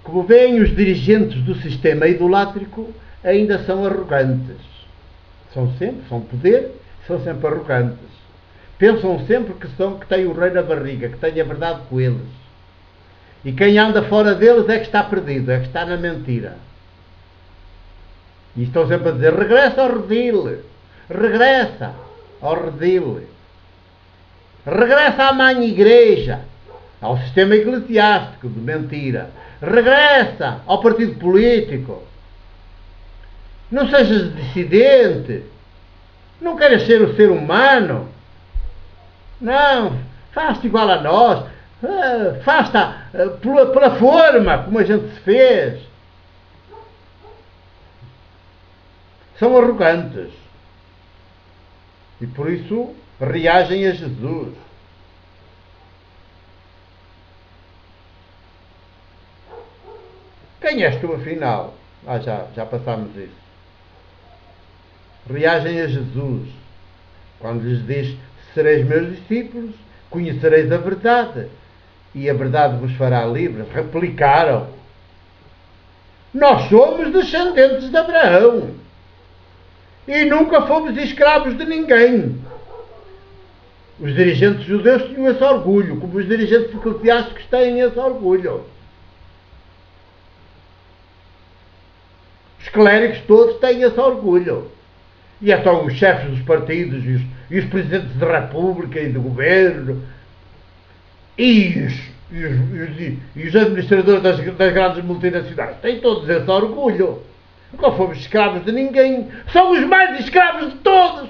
como veem, os dirigentes do sistema idolátrico ainda são arrogantes. São poder, são sempre arrogantes. Pensam sempre que têm o rei na barriga, que têm a verdade com eles. E quem anda fora deles é que está perdido, é que está na mentira. E estão sempre a dizer, regressa ao redil, regressa ao redil, regressa à mãe igreja, ao sistema eclesiástico de mentira, regressa ao partido político, não sejas dissidente, não queres ser o ser humano, não, faz-te igual a nós, faz-te pela forma como a gente se fez. São arrogantes e por isso reagem a Jesus. Quem és tu afinal? Já passámos isso. Reagem a Jesus quando lhes diz: sereis meus discípulos, conhecereis a verdade e a verdade vos fará livres. Replicaram: nós somos descendentes de Abraão e nunca fomos escravos de ninguém. Os dirigentes judeus tinham esse orgulho, como os dirigentes eclesiásticos têm esse orgulho. Os clérigos todos têm esse orgulho. E então os chefes dos partidos e os presidentes da República e do Governo e os administradores das grandes multinacionais têm todos esse orgulho. Não fomos escravos de ninguém. Somos mais escravos de todos.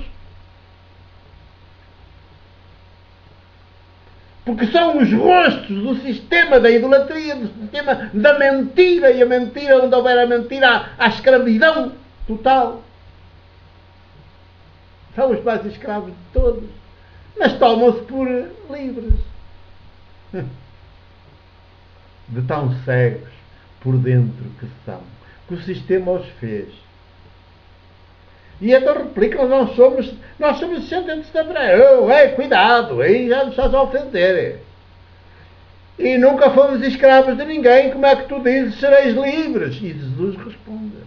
Porque são os rostos do sistema da idolatria, do sistema da mentira. E a mentira, onde houver a mentira, há escravidão total. São os mais escravos de todos. Mas tomam-se por livres. De tão cegos por dentro que são, que o sistema os fez. E então replicam: nós somos descendentes de Abraão. Cuidado, aí já nos estás a ofender. E nunca fomos escravos de ninguém. Como é que tu dizes sereis livres? E Jesus responde.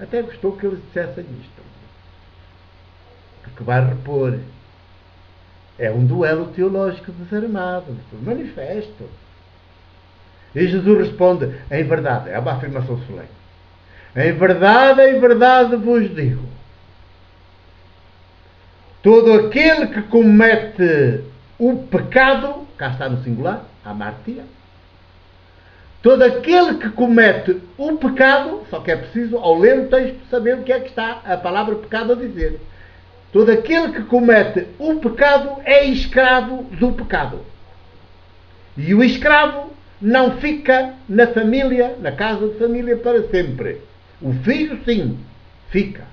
Até gostou que eles dissessem isto, porque vai repor. É um duelo teológico desarmado, manifesto. E Jesus responde: em verdade, é uma afirmação solene, em verdade vos digo, todo aquele que comete o pecado, cá está no singular, amartia, todo aquele que comete o pecado, só que é preciso, ao ler o texto, saber o que é que está a palavra pecado a dizer. Todo aquele que comete o pecado é escravo do pecado. E o escravo não fica na família, na casa de família, para sempre. O filho, sim, fica.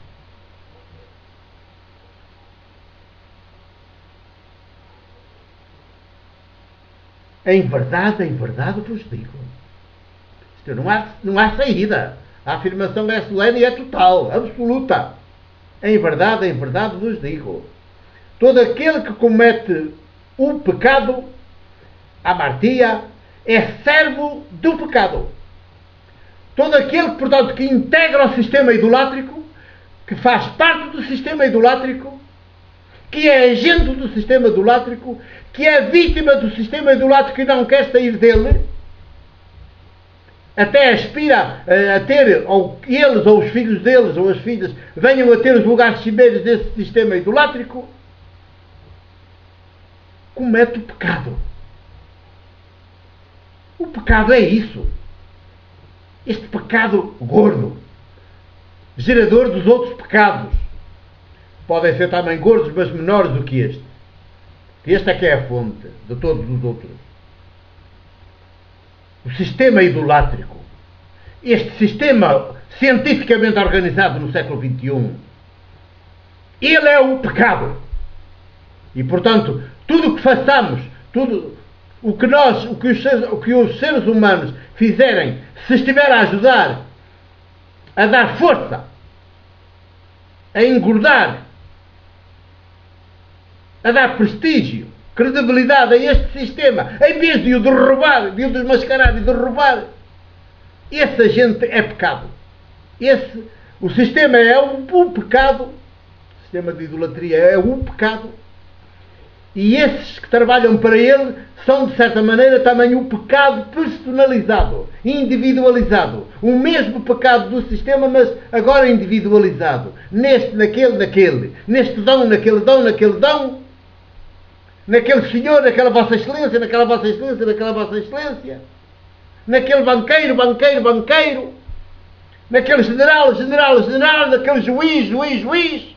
Em verdade vos digo. Isto não há saída. A afirmação é solene e é total, absoluta. Em verdade vos digo. Todo aquele que comete o pecado, amartia, é servo do pecado. Todo aquele, portanto, que integra o sistema idolátrico, que faz parte do sistema idolátrico, que é agente do sistema idolátrico, que é vítima do sistema idolátrico e não quer sair dele, até aspira a ter, ou eles, ou os filhos deles, ou as filhas, venham a ter os lugares cimeiros desse sistema idolátrico, comete o pecado. O pecado é isso. Este pecado gordo, gerador dos outros pecados. Podem ser também gordos, mas menores do que este. Este é que é a fonte de todos os outros. O sistema idolátrico. Este sistema cientificamente organizado no século XXI. Ele é o pecado. E, portanto, tudo o que façamos, tudo o que os seres humanos fizerem, se estiver a ajudar a dar força, a engordar, a dar prestígio, credibilidade a este sistema, em vez de o derrubar, de o desmascarar e derrubar, esse agente é pecado. O sistema é o pecado. O sistema de idolatria é o pecado. E esses que trabalham para ele são, de certa maneira, também o pecado personalizado, individualizado. O mesmo pecado do sistema, mas agora individualizado. Neste, naquele. Neste dom, naquele dom, naquele dom. Naquele senhor, naquela vossa excelência, naquela vossa excelência, naquela vossa excelência. Naquele banqueiro, banqueiro, banqueiro. Naquele general, general, general. Naquele juiz, juiz, juiz.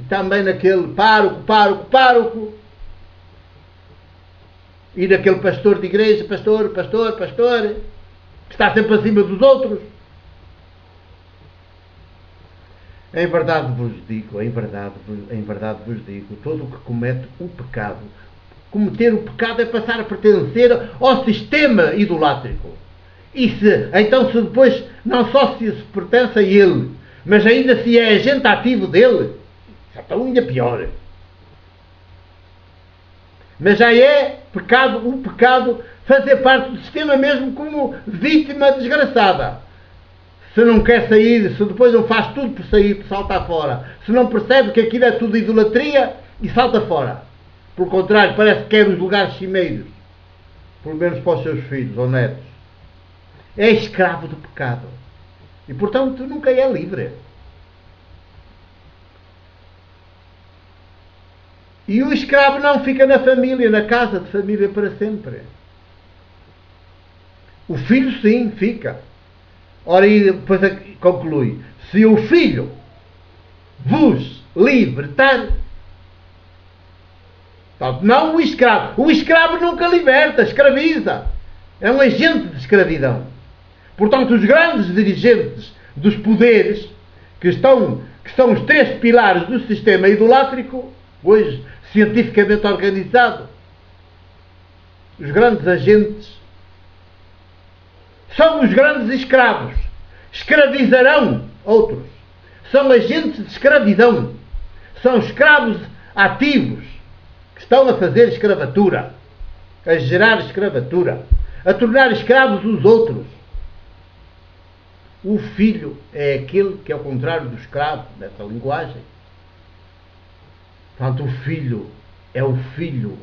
E também naquele pároco, pároco, pároco. E naquele pastor de igreja, pastor, pastor, pastor. Que está sempre acima dos outros. Em verdade vos digo, em verdade vos digo, todo o que comete o pecado, cometer o pecado é passar a pertencer ao sistema idolátrico. Então se depois não só se pertence a ele, mas ainda se é agente ativo dele, já está ainda pior. Mas já é o pecado fazer parte do sistema mesmo como vítima desgraçada. Se não quer sair, se depois não faz tudo por sair, por saltar fora, se não percebe que aquilo é tudo idolatria e salta fora. Pelo contrário, parece que quer os lugares cimeiros, pelo menos para os seus filhos ou netos. É escravo do pecado. E portanto nunca é livre. E o escravo não fica na família, na casa de família para sempre. O filho sim, fica. Ora, e depois conclui: se o filho vos libertar. Portanto, não o escravo. O escravo nunca liberta, escraviza. É um agente de escravidão. Portanto, os grandes dirigentes dos poderes, que são os três pilares do sistema idolátrico, hoje cientificamente organizado, os grandes agentes, são os grandes escravos. Escravizarão outros. São agentes de escravidão. São escravos ativos que estão a fazer escravatura, a gerar escravatura, a tornar escravos os outros. O filho é aquele que é o contrário do escravo, nessa linguagem. Portanto, o filho é o filho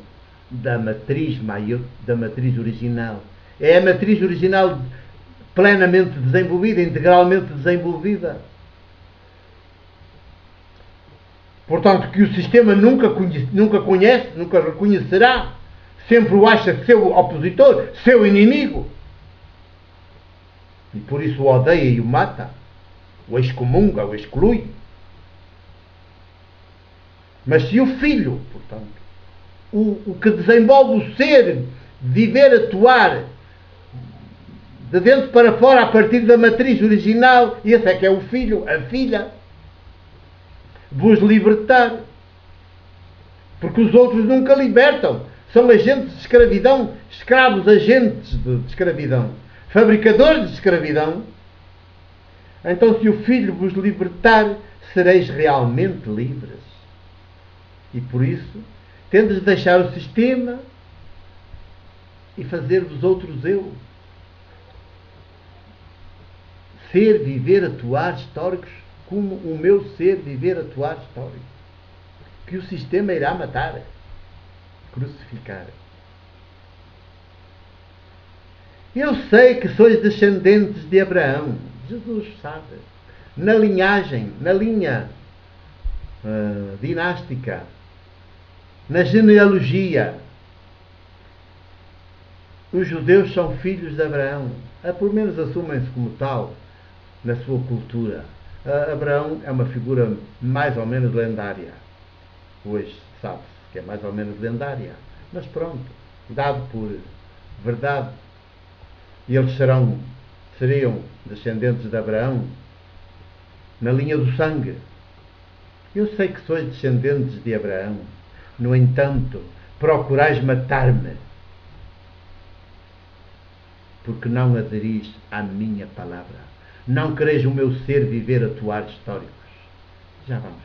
da matriz maior, da matriz original. É a matriz original plenamente desenvolvida, integralmente desenvolvida. Portanto, que o sistema nunca conhece, nunca reconhecerá, sempre o acha seu opositor, seu inimigo. E por isso o odeia e o mata, o excomunga, o exclui. Mas se o filho, portanto, o que desenvolve o ser, viver, atuar, de dentro para fora, a partir da matriz original, esse é que é o filho, a filha, vos libertar. Porque os outros nunca libertam. São agentes de escravidão, escravos agentes de escravidão, fabricadores de escravidão. Então, se o filho vos libertar, sereis realmente livres. E por isso, tendes de deixar o sistema e fazer dos outros eu. Ser, viver, atuar históricos como o meu ser, viver, atuar histórico. Que o sistema irá matar, crucificar. Eu sei que sois descendentes de Abraão. Jesus sabe. Na linhagem, na linha dinástica, na genealogia. Os judeus são filhos de Abraão. Pelo menos assumem-se como tal na sua cultura. Abraão é uma figura mais ou menos lendária. Hoje sabe-se que é mais ou menos lendária. Mas pronto, dado por verdade. E eles seriam descendentes de Abraão na linha do sangue. Eu sei que sois descendentes de Abraão. No entanto, procurais matar-me, porque não aderis à minha palavra. Não quereis o meu ser, viver, atuar históricos. Já vamos.